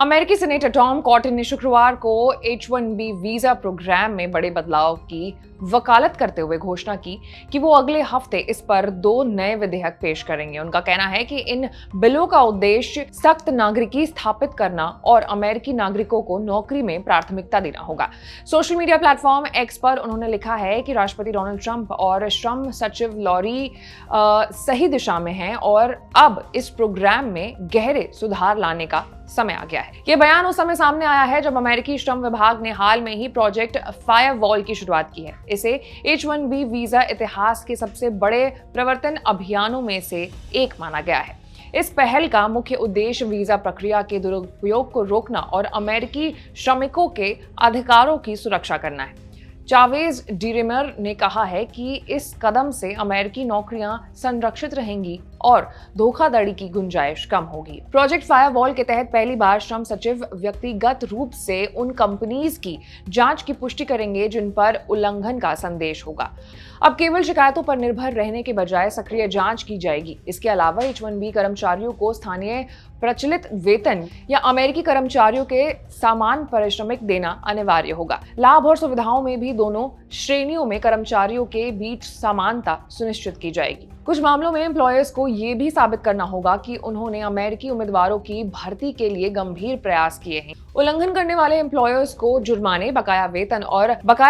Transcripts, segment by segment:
अमेरिकी senator Tom cotton ने शुक्रवार को H-1B वीजा प्रोग्राम में बड़े बदलाव की वकालत करते हुए घोषणा की कि वो अगले हफ्ते इस पर 2 नए विधेयक पेश करेंगे। उनका कहना है कि इन बिलों का उद्देश्य सख्त नागरिकी स्थापित करना और अमेरिकी नागरिकों को नौकरी में प्राथमिकता देना होगा। सोशल मीडिया प्लेटफॉर्म एक्स पर उन्होंने लिखा है कि राष्ट्रपति डोनाल्ड ट्रंप और श्रम सचिव लॉरी सही दिशा में हैं और अब इस प्रोग्राम में गहरे सुधार लाने का समय आ गया है। यह बयान उस समय सामने आया है जब अमेरिकी श्रम विभाग ने हाल में ही प्रोजेक्ट फायरवॉल की शुरुआत की है। इसे H-1B वीजा इतिहास के सबसे बड़े प्रवर्तन अभियानों में से एक माना गया है। इस पहल का मुख्य उद्देश्य वीजा प्रक्रिया के दुरुपयोग को रोकना और अमेरिकी श्रमिकों के अधिकारों की सुरक्षा करना है। चावेज डिरेमर ने कहा है कि इस कदम से अमेरिकी नौकरियां संरक्षित रहेंगी और धोखाधड़ी की गुंजाइश कम होगी। प्रोजेक्ट फायरवॉल के तहत पहली बार श्रम सचिव व्यक्तिगत रूप से उन कंपनीज की जांच की पुष्टि करेंगे जिन पर उल्लंघन का संदेश होगा। अब केवल शिकायतों पर निर्भर रहने के बजाय सक्रिय जांच की जाएगी। इसके अलावा H-1B कर्मचारियों को स्थानीय प्रचलित वेतन या अमेरिकी कर्मचारियों के समान पारिश्रमिक देना अनिवार्य होगा। लाभ और सुविधाओं में भी दोनों श्रेणियों में कर्मचारियों के बीच समानता सुनिश्चित की जाएगी। कुछ मामलों में एम्प्लॉयर्स को ये भी साबित करना होगा कि उन्होंने अमेरिकी उम्मीदवारों की भर्ती के लिए गंभीर प्रयास किए हैं। उल्लंघन करने वाले एम्प्लॉयर्स को जुर्माने, बकाया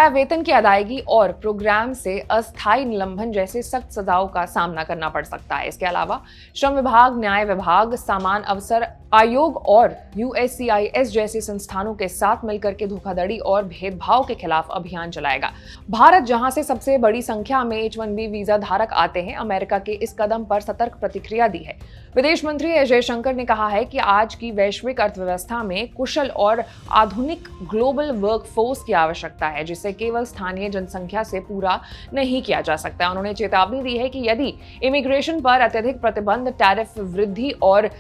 वेतन की अदायगी और प्रोग्राम से अस्थायी निलंबन जैसे सख्त सजाओं का सामना करना पड़ सकता है। इसके अलावा श्रम विभाग, न्याय विभाग, समान अवसर आयोग और USCIS जैसे संस्थानों के साथ मिलकर के धोखाधड़ी और भेदभाव के खिलाफ अभियान चलाएगा। भारत, जहां से सबसे बड़ी संख्या में H-1B वीजा धारक आते हैं, अमेरिका के इस कदम पर सतर्क प्रतिक्रिया दी है। विदेश मंत्री एस जयशंकर ने कहा है कि आज की वैश्विक अर्थव्यवस्था में कुशल और आधुनिक ग्लोबल वर्कफोर्स की आवश्यकता है, जिसे केवल स्थानीय जनसंख्या से पूरा नहीं किया जा सकता। उन्होंने चेतावनी दी है कि यदि इमिग्रेशन पर अत्यधिक प्रतिबंध, टैरिफ वृद्धि और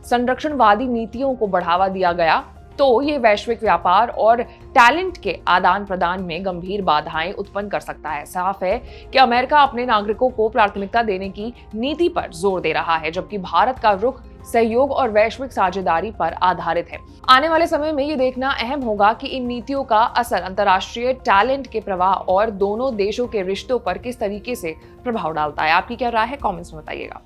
संरक्षणवादी नीतियों को बढ़ावा दिया गया तो ये वैश्विक व्यापार और टैलेंट के आदान प्रदान में गंभीर बाधाएं उत्पन्न कर सकता है। साफ है कि अमेरिका अपने नागरिकों को प्राथमिकता देने की नीति पर जोर दे रहा है, जबकि भारत का रुख सहयोग और वैश्विक साझेदारी पर आधारित है। आने वाले समय में ये देखना अहम होगा कि इन नीतियों का असर अंतर्राष्ट्रीय टैलेंट के प्रवाह और दोनों देशों के रिश्तों पर किस तरीके से प्रभाव डालता है। आपकी क्या राय है, कमेंट्स में बताइएगा।